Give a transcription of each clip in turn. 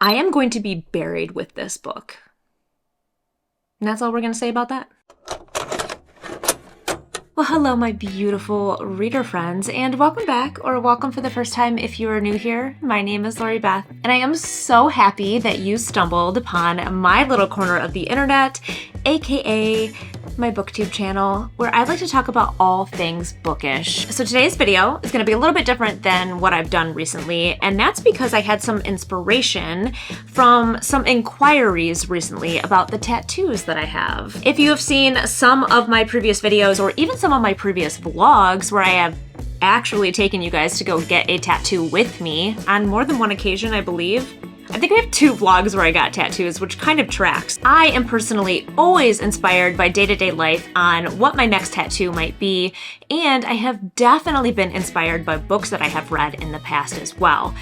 I am going to be buried with this book. And that's all we're going to say about that. Well, hello, my beautiful reader friends, and welcome back, or welcome for the first time if you are new here. My name is Lori Beth, and I am so happy that you stumbled upon my little corner of the internet, aka my booktube channel, where I like to talk about all things bookish. So today's video is going to be a little bit different than what I've done recently, and that's because I had some inspiration from some inquiries recently about the tattoos that I have. If you have seen some of my previous videos, or even some of my previous vlogs where I have actually taken you guys to go get a tattoo with me on more than one occasion, I believe. I think I have 2 vlogs where I got tattoos, which kind of tracks. I am personally always inspired by day-to-day life on what my next tattoo might be, and I have definitely been inspired by books that I have read in the past as well.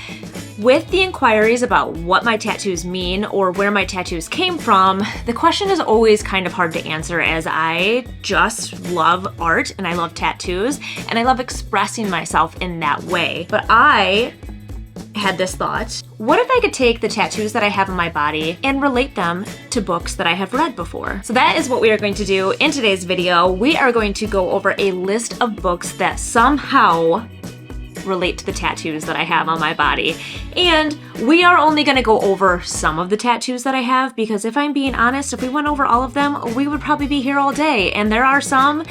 With the inquiries about what my tattoos mean or where my tattoos came from, the question is always kind of hard to answer, as I just love art and I love tattoos and I love expressing myself in that way. But I had this thought: what if I could take the tattoos that I have on my body and relate them to books that I have read before? So that is what we are going to do in today's video. We are going to go over a list of books that somehow relate to the tattoos that I have on my body. And we are only going to go over some of the tattoos that I have, because if I'm being honest, if we went over all of them, we would probably be here all day. And there are some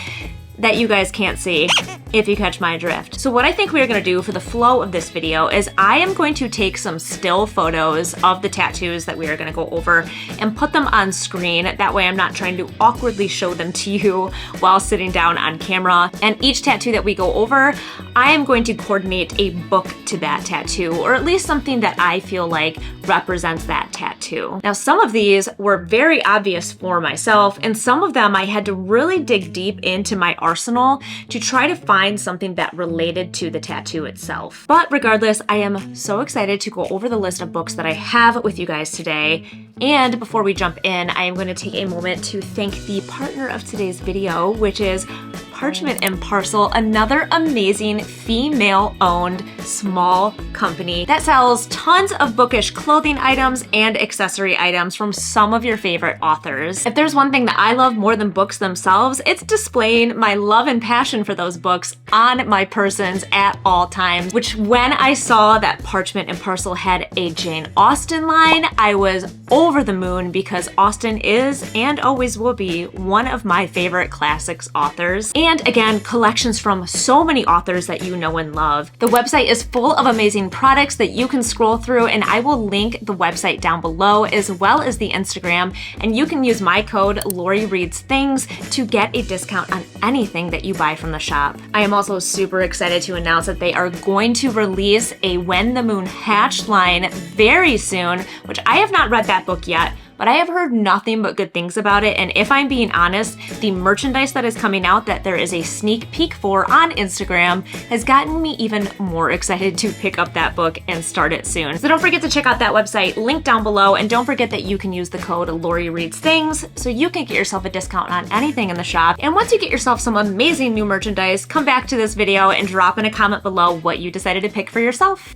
that you guys can't see, if you catch my drift. So what I think we're gonna do for the flow of this video is I am going to take some still photos of the tattoos that we are gonna go over and put them on screen. That way I'm not trying to awkwardly show them to you while sitting down on camera. And each tattoo that we go over, I am going to coordinate a book to that tattoo, or at least something that I feel like represents that tattoo. Now, some of these were very obvious for myself, and some of them I had to really dig deep into my arsenal to try to find something that related to the tattoo itself. But regardless, I am so excited to go over the list of books that I have with you guys today. And before we jump in, I am going to take a moment to thank the partner of today's video, which is Parchment Parcel, another amazing female-owned small company that sells tons of bookish clothing items and accessory items from some of your favorite authors. If there's one thing that I love more than books themselves, it's displaying my love and passion for those books on my persons at all times, which when I saw that Parchment Parcel had a Jane Austen line, I was over the moon, because Austen is and always will be one of my favorite classics authors. And again, collections from so many authors that you know and love. The website is full of amazing products that you can scroll through, and I will link the website down below as well as the Instagram, and you can use my code LoriReadsThings to get a discount on anything that you buy from the shop. I am also super excited to announce that they are going to release a When the Moon Hatched line very soon, which I have not read that book yet, but I have heard nothing but good things about it. And if I'm being honest, the merchandise that is coming out that there is a sneak peek for on Instagram has gotten me even more excited to pick up that book and start it soon. So don't forget to check out that website, link down below, and don't forget that you can use the code LoriReadsThings so you can get yourself a discount on anything in the shop. And once you get yourself some amazing new merchandise, come back to this video and drop in a comment below what you decided to pick for yourself.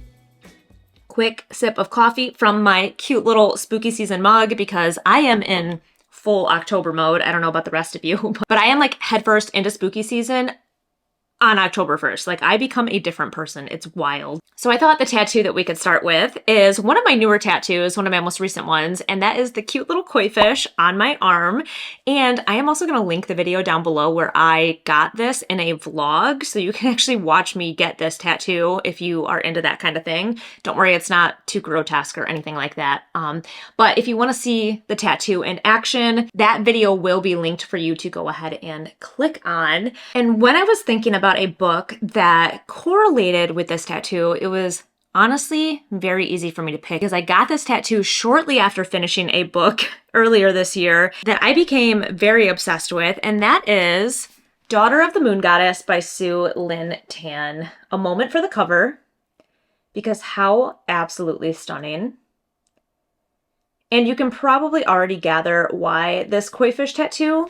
Quick sip of coffee from my cute little spooky season mug, because I am in full October mode. I don't know about the rest of you, but I am like headfirst into spooky season on October 1st. Like, I become a different person. It's wild. So I thought the tattoo that we could start with is one of my newer tattoos, one of my most recent ones, and that is the cute little koi fish on my arm. And I am also going to link the video down below where I got this in a vlog, so you can actually watch me get this tattoo if you are into that kind of thing. Don't worry, it's not too grotesque or anything like that. But if you want to see the tattoo in action, that video will be linked for you to go ahead and click on. And when I was thinking about a book that correlated with this tattoo, it was honestly very easy for me to pick, because I got this tattoo shortly after finishing a book earlier this year that I became very obsessed with, and that is Daughter of the Moon Goddess by Sue Lynn Tan. A moment for the cover, because how absolutely stunning. And you can probably already gather why this koi fish tattoo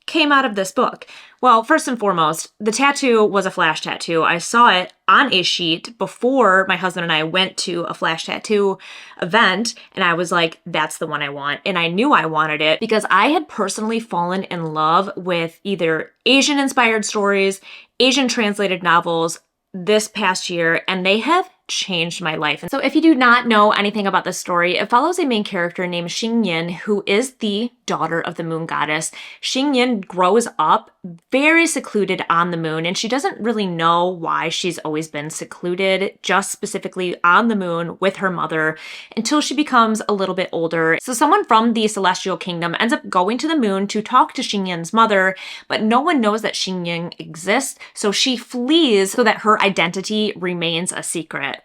came out of this book? Well, first and foremost, the tattoo was a flash tattoo. I saw it on a sheet before my husband and I went to a flash tattoo event, and I was like, that's the one I want. And I knew I wanted it because I had personally fallen in love with either Asian-inspired stories, Asian translated novels this past year, and they have changed my life. And so if you do not know anything about this story, it follows a main character named Xingyin, who is the daughter of the moon goddess. Xingyin grows up very secluded on the moon, and she doesn't really know why she's always been secluded, just specifically on the moon with her mother, until she becomes a little bit older. So someone from the celestial kingdom ends up going to the moon to talk to Xingyin's mother, but no one knows that Xingyin exists, so she flees so that her identity remains a secret.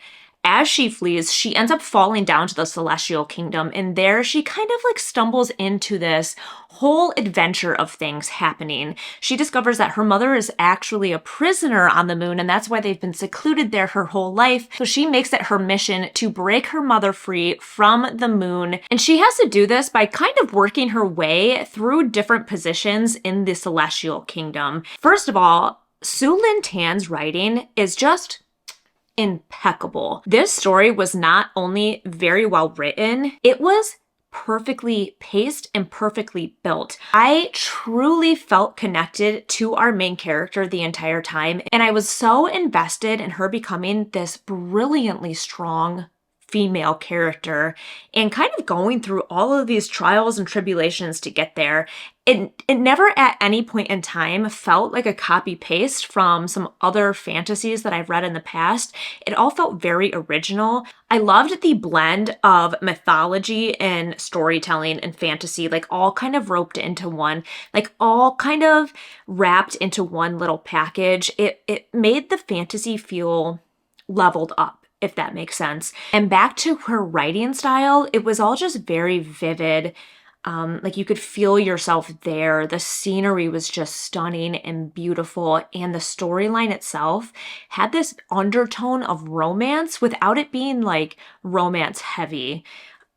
As she flees, she ends up falling down to the celestial kingdom, and there she kind of like stumbles into this whole adventure of things happening. She discovers that her mother is actually a prisoner on the moon, and that's why they've been secluded there her whole life. So she makes it her mission to break her mother free from the moon, and she has to do this by kind of working her way through different positions in the celestial kingdom. First of all, Su Lin Tan's writing is just impeccable. This story was not only very well written, it was perfectly paced and perfectly built. I truly felt connected to our main character the entire time, and I was so invested in her becoming this brilliantly strong female character and kind of going through all of these trials and tribulations to get there. It never at any point in time felt like a copy paste from some other fantasies that I've read in the past. It all felt very original. I loved the blend of mythology and storytelling and fantasy, like all kind of roped into one, like all kind of wrapped into one little package. It made the fantasy feel leveled up, if that makes sense. And back to her writing style, it was all just very vivid. Like you could feel yourself there. The scenery was just stunning and beautiful, and the storyline itself had this undertone of romance without it being like romance heavy.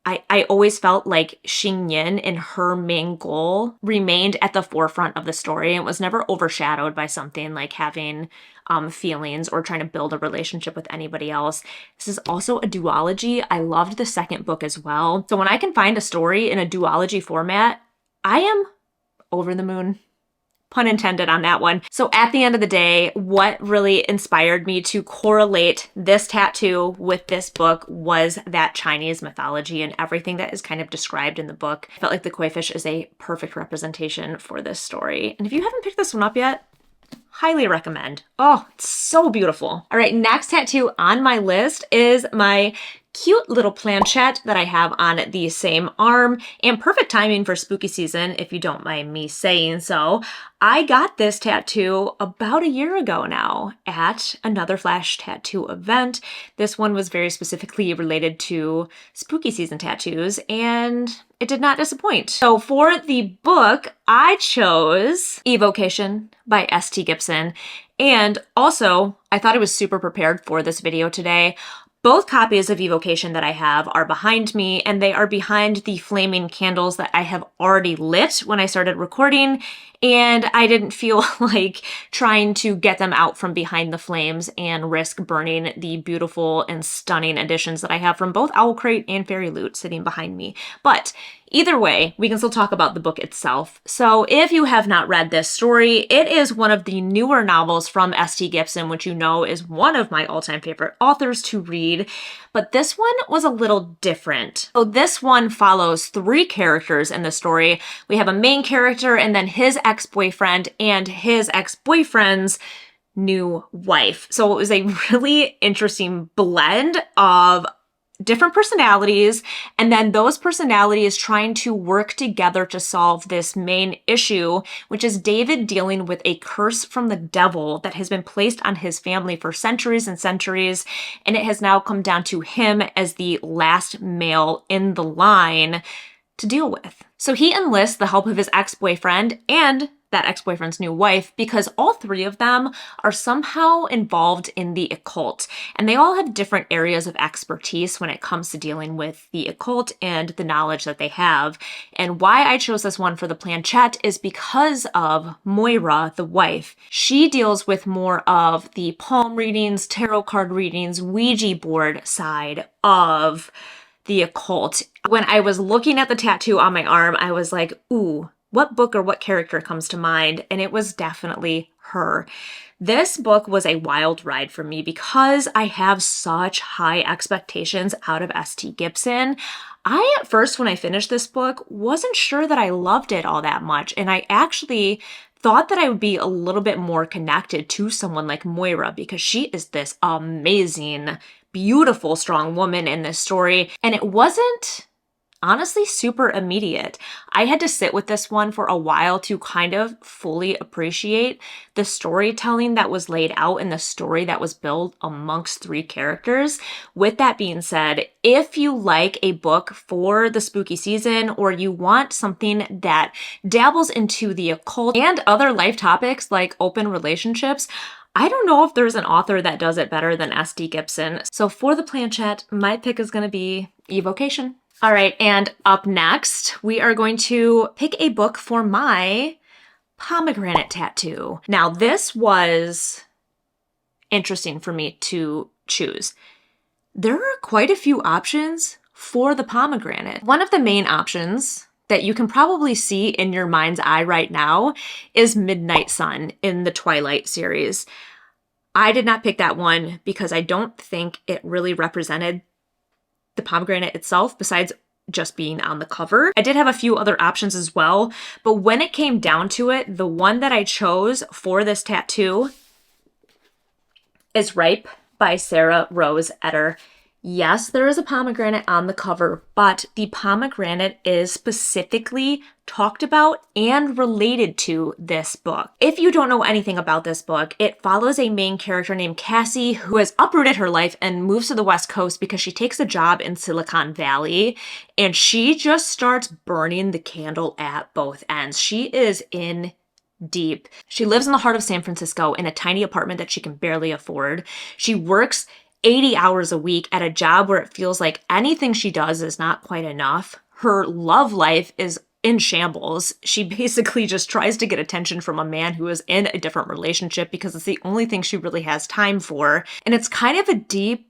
I always felt like Xingyin and her main goal remained at the forefront of the story and was never overshadowed by something like having feelings or trying to build a relationship with anybody else. This is also a duology. I loved the second book as well. So when I can find a story in a duology format, I am over the moon. Pun intended on that one. So at the end of the day, what really inspired me to correlate this tattoo with this book was that Chinese mythology and everything that is kind of described in the book. I felt like the koi fish is a perfect representation for this story. And if you haven't picked this one up yet, highly recommend. Oh, it's so beautiful. All right, next tattoo on my list is my cute little planchette that I have on the same arm, and perfect timing for spooky season, if you don't mind me saying so. I got this tattoo about a year ago now at another flash tattoo event. This one was very specifically related to spooky season tattoos, and it did not disappoint. So for the book, I chose Evocation by S.T. Gibson, and also I thought I was super prepared for this video today. Both copies of Evocation that I have are behind me, and they are behind the flaming candles that I have already lit when I started recording, and I didn't feel like trying to get them out from behind the flames and risk burning the beautiful and stunning editions that I have from both Owl Crate and Fairy Loot sitting behind me. But either way, we can still talk about the book itself. So if you have not read this story, it is one of the newer novels from S.T. Gibson, which you know is one of my all-time favorite authors to read. But this one was a little different. So this one follows three characters in the story. We have a main character and then his ex-boyfriend and his ex-boyfriend's new wife. So it was a really interesting blend of different personalities, and then those personalities trying to work together to solve this main issue, which is David dealing with a curse from the devil that has been placed on his family for centuries and centuries, and it has now come down to him as the last male in the line to deal with. So he enlists the help of his ex-boyfriend and that ex-boyfriend's new wife, because all three of them are somehow involved in the occult, and they all have different areas of expertise when it comes to dealing with the occult and the knowledge that they have. And why I chose this one for the planchette is because of Moira, the wife. She deals with more of the palm readings, tarot card readings, Ouija board side of the occult. When I was looking at the tattoo on my arm, I was like, ooh, what book or what character comes to mind? And it was definitely her. This book was a wild ride for me because I have such high expectations out of S.T. Gibson. I, at first, when I finished this book, wasn't sure that I loved it all that much. And I actually thought that I would be a little bit more connected to someone like Moira because she is this amazing, beautiful, strong woman in this story. And it wasn't honestly super immediate. I had to sit with this one for a while to kind of fully appreciate the storytelling that was laid out and the story that was built amongst three characters. With that being said, if you like a book for the spooky season or you want something that dabbles into the occult and other life topics like open relationships, I don't know if there's an author that does it better than S.T. Gibson. So for the planchette, my pick is going to be Evocation. All right, and up next, we are going to pick a book for my Pomegranate Tattoo. Now, this was interesting for me to choose. There are quite a few options for the pomegranate. One of the main options that you can probably see in your mind's eye right now is Midnight Sun in the Twilight series. I did not pick that one because I don't think it really represented the pomegranate itself besides just being on the cover. I did have a few other options as well, but when it came down to it, the one that I chose for this tattoo is Ripe by Sarah Rose Etter. Yes, there is a pomegranate on the cover, but the pomegranate is specifically talked about and related to this book. If you don't know anything about this book, it follows a main character named Cassie who has uprooted her life and moves to the West Coast because she takes a job in Silicon Valley, and she just starts burning the candle at both ends. She is in deep. She lives in the heart of San Francisco in a tiny apartment that she can barely afford. She works 80 hours a week at a job where it feels like anything she does is not quite enough. Her love life is in shambles. She basically just tries to get attention from a man who is in a different relationship because it's the only thing she really has time for. And it's kind of a deep,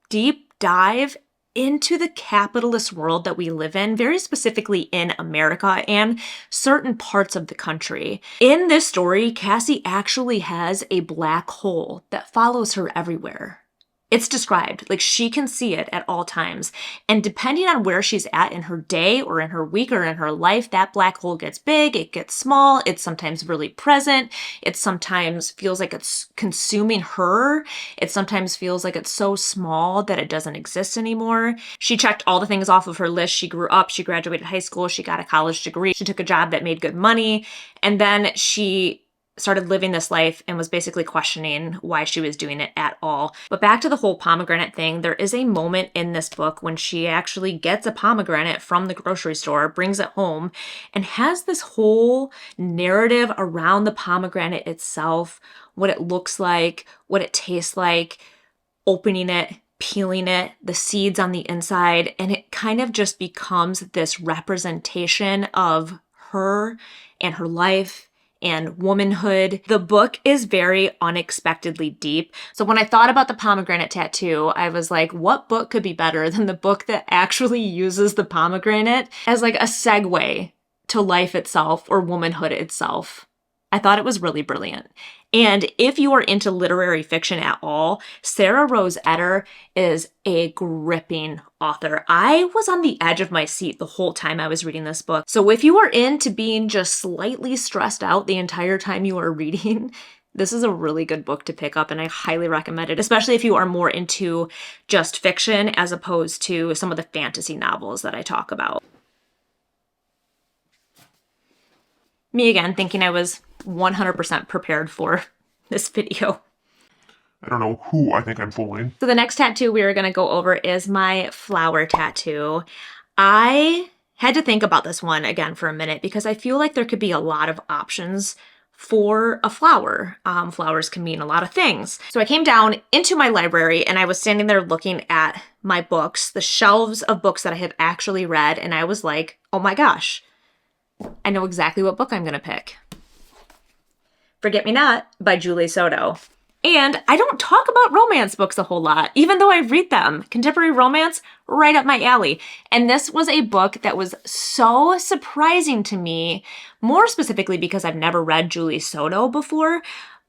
deep dive into the capitalist world that we live in, very specifically in America and certain parts of the country. In this story, Cassie actually has a black hole that follows her everywhere. It's described, like she can see it at all times. And depending on where she's at in her day or in her week or in her life, that black hole gets big, it gets small, it's sometimes really present, it sometimes feels like it's consuming her, it sometimes feels like it's so small that it doesn't exist anymore. She checked all the things off of her list. She grew up, she graduated high school, she got a college degree, she took a job that made good money, and then she started living this life and was basically questioning why she was doing it at all. But back to the whole pomegranate thing, there is a moment in this book when she actually gets a pomegranate from the grocery store, brings it home, and has this whole narrative around the pomegranate itself, what it looks like, what it tastes like, opening it, peeling it, the seeds on the inside, and it kind of just becomes this representation of her and her life and womanhood. The book is very unexpectedly deep. So when I thought about the pomegranate tattoo, I was like, what book could be better than the book that actually uses the pomegranate as like a segue to life itself or womanhood itself? I thought it was really brilliant. And if you are into literary fiction at all, Sarah Rose Etter is a gripping author. I was on the edge of my seat the whole time I was reading this book. So if you are into being just slightly stressed out the entire time you are reading, this is a really good book to pick up and I highly recommend it, especially if you are more into just fiction as opposed to some of the fantasy novels that I talk about. Me again, thinking I was 100% prepared for this video. I don't know who I think I'm fooling. So the next tattoo we are going to go over is my flower tattoo. I Had to think about this one again for a minute because I feel like there could be a lot of options for a flower. Flowers can mean a lot of things. So I came down into my library and I was standing there looking at my books, the shelves of books that I have actually read, and I was like, oh my gosh, I know exactly what book I'm gonna pick. Forget Me Not by Julie Soto. And I don't talk about romance books a whole lot, even though I read them. Contemporary romance, right up my alley. And this was a book that was so surprising to me, more specifically because I've never read Julie Soto before,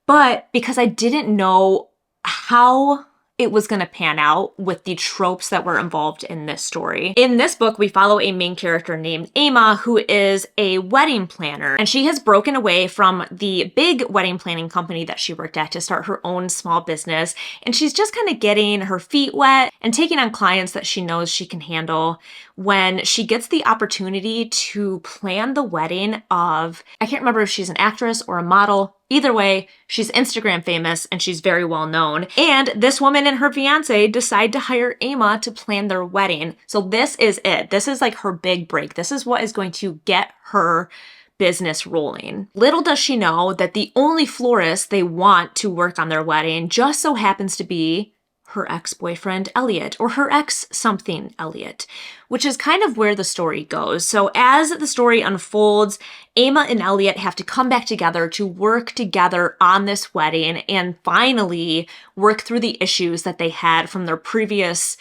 but because I didn't know how it was going to pan out with the tropes that were involved in this story. In this book, we follow a main character named Emma, who is a wedding planner, and she has broken away from the big wedding planning company that she worked at to start her own small business, and she's just kind of getting her feet wet and taking on clients that she knows she can handle when she gets the opportunity to plan the wedding of, I can't remember if she's an actress or a model. Either way, she's Instagram famous and she's very well known. And this woman and her fiance decide to hire Emma to plan their wedding. So this is it. This is like her big break. This is what is going to get her business rolling. Little does she know that the only florist they want to work on their wedding just so happens to be her ex-boyfriend, Elliot, or her ex-something, Elliot, which is kind of where the story goes. So as the story unfolds, Emma and Elliot have to come back together to work together on this wedding and finally work through the issues that they had from their previous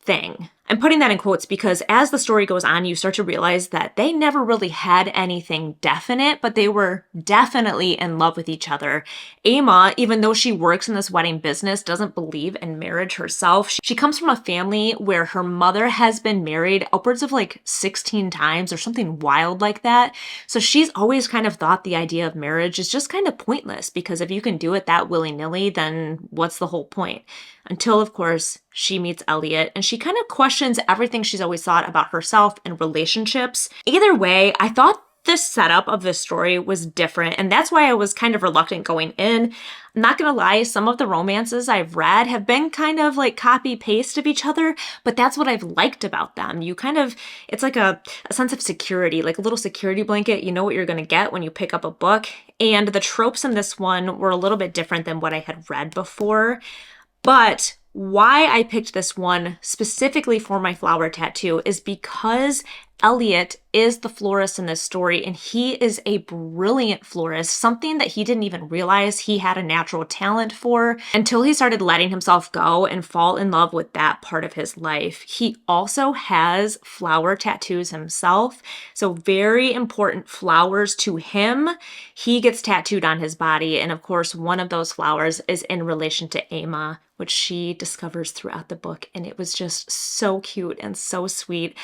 thing. I'm putting that in quotes because as the story goes on, you start to realize that they never really had anything definite, but they were definitely in love with each other. Emma, even though she works in this wedding business, doesn't believe in marriage herself. She comes from a family where her mother has been married upwards of like 16 times or something wild like that. So she's always kind of thought the idea of marriage is just kind of pointless because if you can do it that willy-nilly, then what's the whole point? Until, of course, she meets Elliot and she kind of questions everything she's always thought about herself and relationships. Either way, I thought the setup of this story was different, and that's why I was kind of reluctant going in. I'm not gonna lie, some of the romances I've read have been kind of like copy-paste of each other, but that's what I've liked about them. You kind of, it's like a sense of security, like a little security blanket. You know what you're gonna get when you pick up a book, and the tropes in this one were a little bit different than what I had read before. But why I picked this one specifically for my flower tattoo is because Elliot is the florist in this story, and he is a brilliant florist, something that he didn't even realize he had a natural talent for until he started letting himself go and fall in love with that part of his life. He also has flower tattoos himself, so very important flowers to him. He gets tattooed on his body, and of course, one of those flowers is in relation to Emma, which she discovers throughout the book, and it was just so cute and so sweet.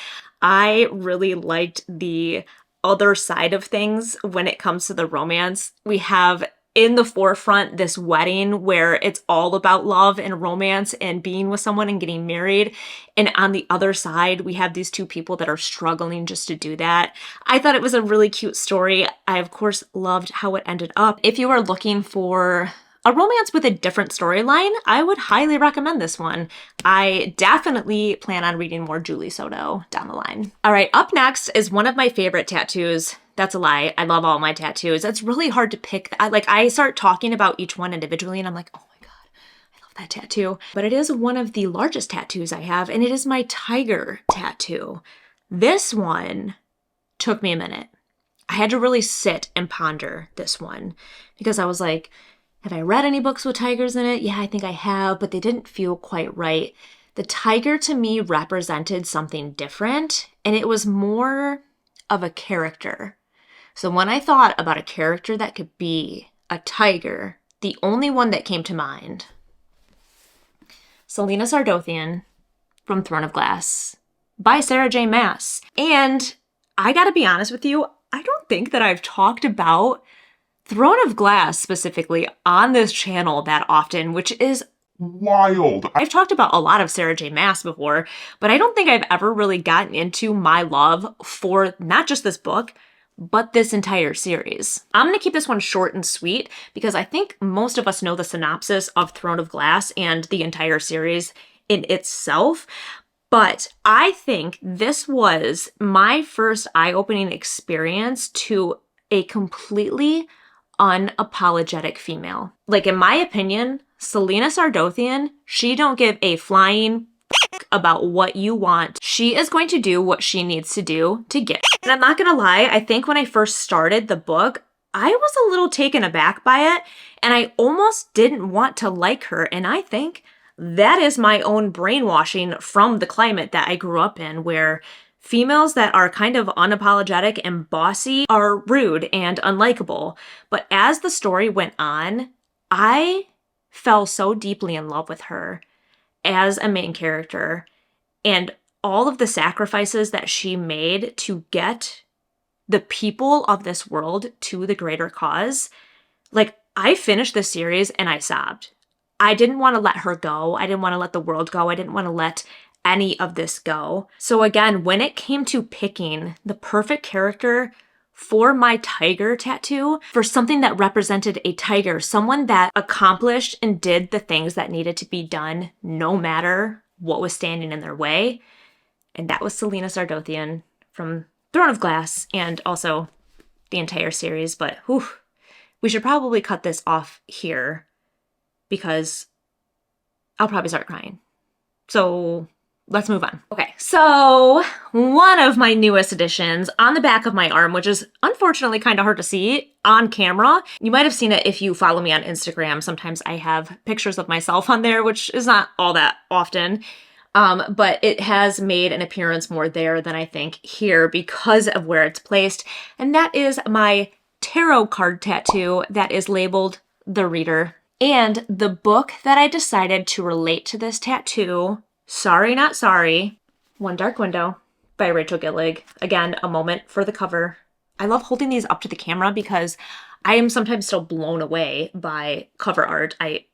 I really liked the other side of things when it comes to the romance. We have in the forefront this wedding where it's all about love and romance and being with someone and getting married. And on the other side, we have these two people that are struggling just to do that. I thought it was a really cute story. I, of course, loved how it ended up. If you are looking for a romance with a different storyline, I would highly recommend this one. I definitely plan on reading more Julie Soto down the line. All right, up next is one of my favorite tattoos. That's a lie. I love all my tattoos. It's really hard to pick. I start talking about each one individually and I'm like, oh my God, I love that tattoo. But it is one of the largest tattoos I have, and it is my tiger tattoo. This one took me a minute. I had to really sit and ponder this one because I was like, have I read any books with tigers in it? Yeah, I think I have, but they didn't feel quite right. The tiger to me represented something different, and it was more of a character. So when I thought about a character that could be a tiger, the only one that came to mind, Selena Sardothian from Throne of Glass by Sarah J. Maas. And I gotta be honest with you, I don't think that I've talked about Throne of Glass specifically on this channel that often, which is wild. I've talked about a lot of Sarah J. Maas before, but I don't think I've ever really gotten into my love for not just this book, but this entire series. I'm going to keep this one short and sweet because I think most of us know the synopsis of Throne of Glass and the entire series in itself. But I think this was my first eye-opening experience to a completely unapologetic female. Like, in my opinion, Selena Sardothian, she don't give a flying about what you want. She is going to do what she needs to do to get. And I'm not gonna lie, I think when I first started the book, I was a little taken aback by it, and I almost didn't want to like her. And I think that is my own brainwashing from the climate that I grew up in, where females that are kind of unapologetic and bossy are rude and unlikable. But as the story went on, I fell so deeply in love with her as a main character, and all of the sacrifices that she made to get the people of this world to the greater cause. Like, I finished the series and I sobbed. I didn't want to let her go. I didn't want to let the world go. I didn't want to let any of this go. So again, when it came to picking the perfect character for my tiger tattoo, for something that represented a tiger, someone that accomplished and did the things that needed to be done no matter what was standing in their way, and that was Selena Sardothian from Throne of Glass and also the entire series. But whew, we should probably cut this off here because I'll probably start crying. So let's move on. Okay, so one of my newest additions on the back of my arm, which is unfortunately kind of hard to see on camera. You might have seen it if you follow me on Instagram. Sometimes I have pictures of myself on there, which is not all that often. But it has made an appearance more there than I think here because of where it's placed. And that is my tarot card tattoo that is labeled The Reader. And the book that I decided to relate to this tattoo, Sorry Not Sorry, One Dark Window by Rachel Gillig. Again, a moment for the cover. I love holding these up to the camera because I am sometimes still blown away by cover art. I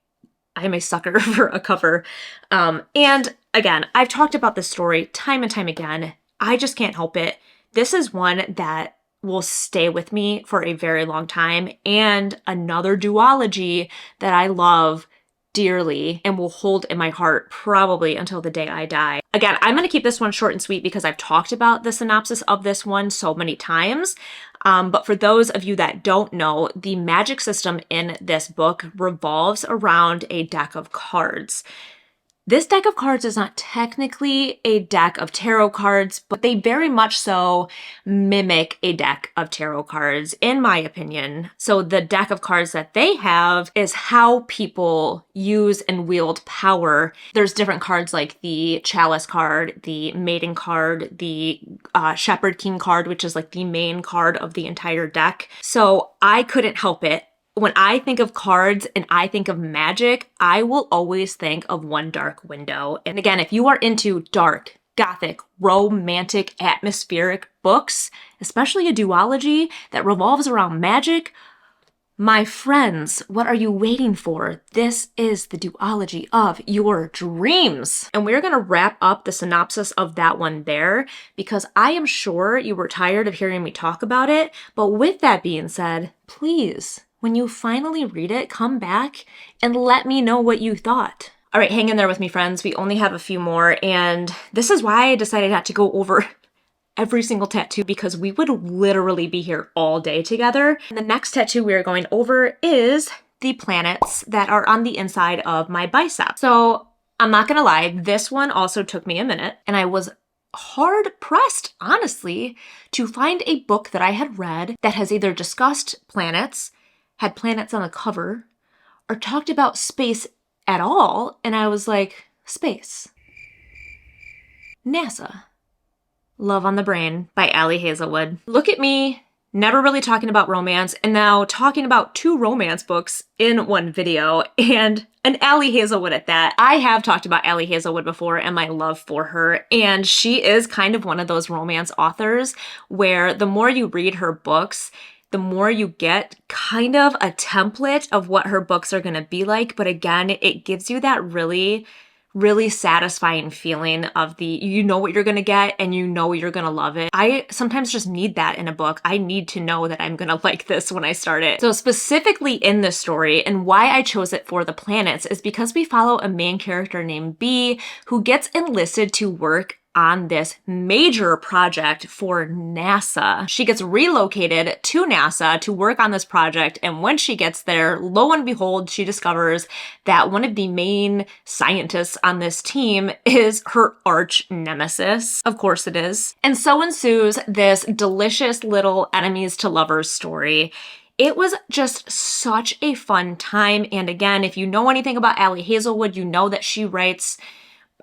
am a sucker for a cover. And again, I've talked about this story time and time again. I just can't help it. This is one that will stay with me for a very long time, and another duology that I love dearly and will hold in my heart probably until the day I die. Again, I'm going to keep this one short and sweet because I've talked about the synopsis of this one so many times. But for those of you that don't know, the magic system in this book revolves around a deck of cards. This deck of cards is not technically a deck of tarot cards, but they very much so mimic a deck of tarot cards, in my opinion. So the deck of cards that they have is how people use and wield power. There's different cards like the Chalice card, the Maiden card, the Shepherd King card, which is like the main card of the entire deck. So I couldn't help it. When I think of cards and I think of magic, I will always think of One Dark Window. And again, if you are into dark, gothic, romantic, atmospheric books, especially a duology that revolves around magic, my friends, what are you waiting for? This is the duology of your dreams. And we're gonna wrap up the synopsis of that one there because I am sure you were tired of hearing me talk about it. But with that being said, please, when you finally read it, come back and let me know what you thought. All right, hang in there with me, friends. We only have a few more, and this is why I decided not to go over every single tattoo because we would literally be here all day together. And the next tattoo we are going over is the planets that are on the inside of my bicep. So I'm not gonna lie, this one also took me a minute, and I was hard pressed, honestly, to find a book that I had read that has either discussed planets, had planets on the cover, or talked about space at all. And I was like, space. NASA. Love on the Brain by Ali Hazelwood. Look at me, never really talking about romance, and now talking about 2 romance books in one video, and an Ali Hazelwood at that. I have talked about Ali Hazelwood before and my love for her, and she is kind of one of those romance authors where the more you read her books, the more you get kind of a template of what her books are going to be like. But again, it gives you that really really satisfying feeling of you know what you're gonna get and you know you're gonna love it. I sometimes just need that in a book. I need to know that I'm gonna like this when I start it. So specifically in this story, and why I chose it for the planets, is because we follow a main character named B who gets enlisted to work on this major project for NASA. She gets relocated to NASA to work on this project, and when she gets there, lo and behold, she discovers that one of the main scientists on this team is her arch nemesis. Of course it is. And so ensues this delicious little enemies to lovers story. It was just such a fun time, and again, if you know anything about Allie Hazelwood, you know that she writes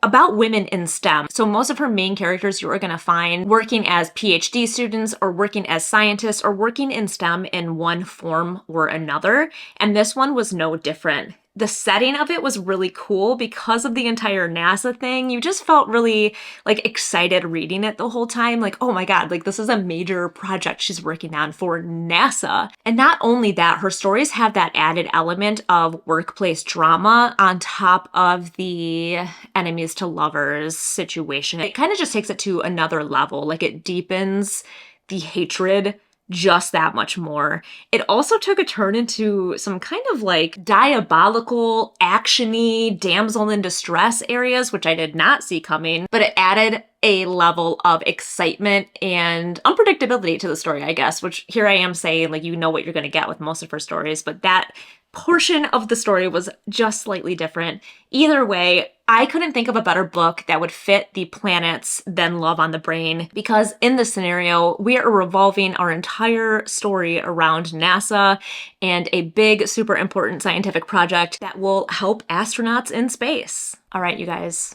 about women in STEM. So most of her main characters you are going to find working as PhD students or working as scientists or working in STEM in one form or another. And this one was no different. The setting of it was really cool because of the entire NASA thing. You just felt really like excited reading it the whole time. Like, oh my God, like this is a major project she's working on for NASA. And not only that, her stories have that added element of workplace drama on top of the enemies to lovers situation. It kind of just takes it to another level. Like it deepens the hatred just that much more. It also took a turn into some kind of like diabolical, action-y, damsel in distress areas, which I did not see coming, but it added a level of excitement and unpredictability to the story, I guess, which here I am saying, like, you know what you're going to get with most of her stories, but that portion of the story was just slightly different. Either way, I couldn't think of a better book that would fit the planets than Love on the Brain, because in this scenario, we are revolving our entire story around NASA and a big, super important scientific project that will help astronauts in space. All right, you guys,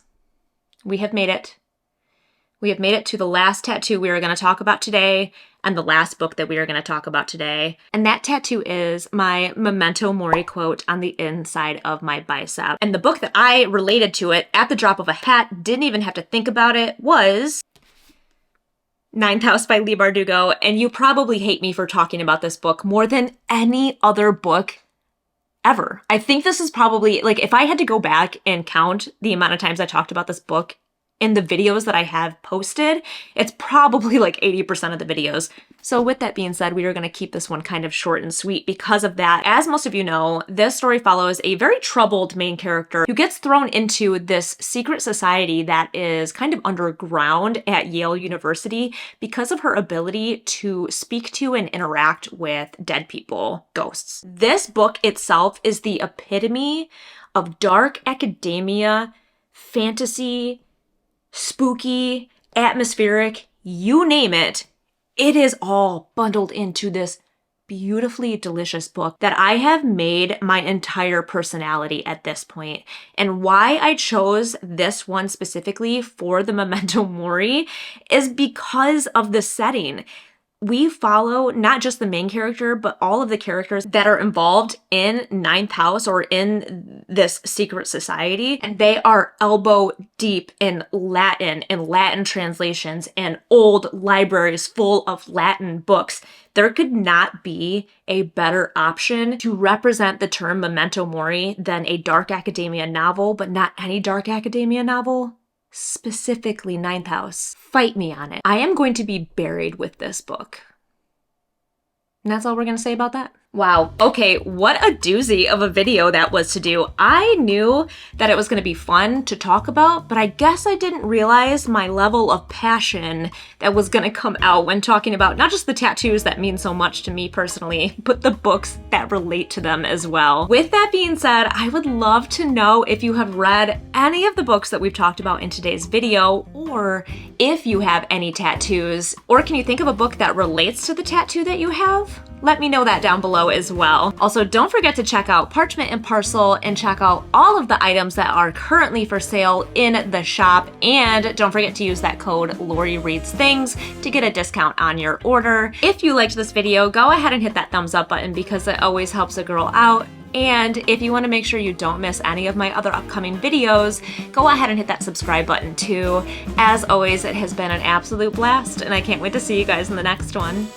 we have made it. We have made it to the last tattoo we are going to talk about today and the last book that we are going to talk about today. And that tattoo is my Memento Mori quote on the inside of my bicep. And the book that I related to it at the drop of a hat, didn't even have to think about it, was Ninth House by Leigh Bardugo. And you probably hate me for talking about this book more than any other book ever. I think this is probably, like, if I had to go back and count the amount of times I talked about this book in the videos that I have posted, it's probably like 80% of the videos. So with that being said, we are going to keep this one kind of short and sweet because of that. As most of you know, this story follows a very troubled main character who gets thrown into this secret society that is kind of underground at Yale University because of her ability to speak to and interact with dead people, ghosts. This book itself is the epitome of dark academia, fantasy, spooky, atmospheric, you name it. It is all bundled into this beautifully delicious book that I have made my entire personality at this point. And why I chose this one specifically for the Memento Mori is because of the setting. We follow not just the main character, but all of the characters that are involved in Ninth House or in this secret society. And they are elbow deep in Latin and Latin translations and old libraries full of Latin books. There could not be a better option to represent the term Memento Mori than a dark academia novel, but not any dark academia novel. Specifically Ninth House. Fight me on it. I am going to be buried with this book. And that's all we're going to say about that. Wow. Okay, what a doozy of a video that was to do. I knew that it was going to be fun to talk about, but I guess I didn't realize my level of passion that was going to come out when talking about not just the tattoos that mean so much to me personally, but the books that relate to them as well. With that being said, I would love to know if you have read any of the books that we've talked about in today's video, or if you have any tattoos, or can you think of a book that relates to the tattoo that you have? Let me know that down below as well. Also, don't forget to check out Parchment Parcel and check out all of the items that are currently for sale in the shop. And don't forget to use that code Lori Reads Things to get a discount on your order. If you liked this video, go ahead and hit that thumbs up button because it always helps a girl out. And if you want to make sure you don't miss any of my other upcoming videos, go ahead and hit that subscribe button too. As always, it has been an absolute blast, and I can't wait to see you guys in the next one.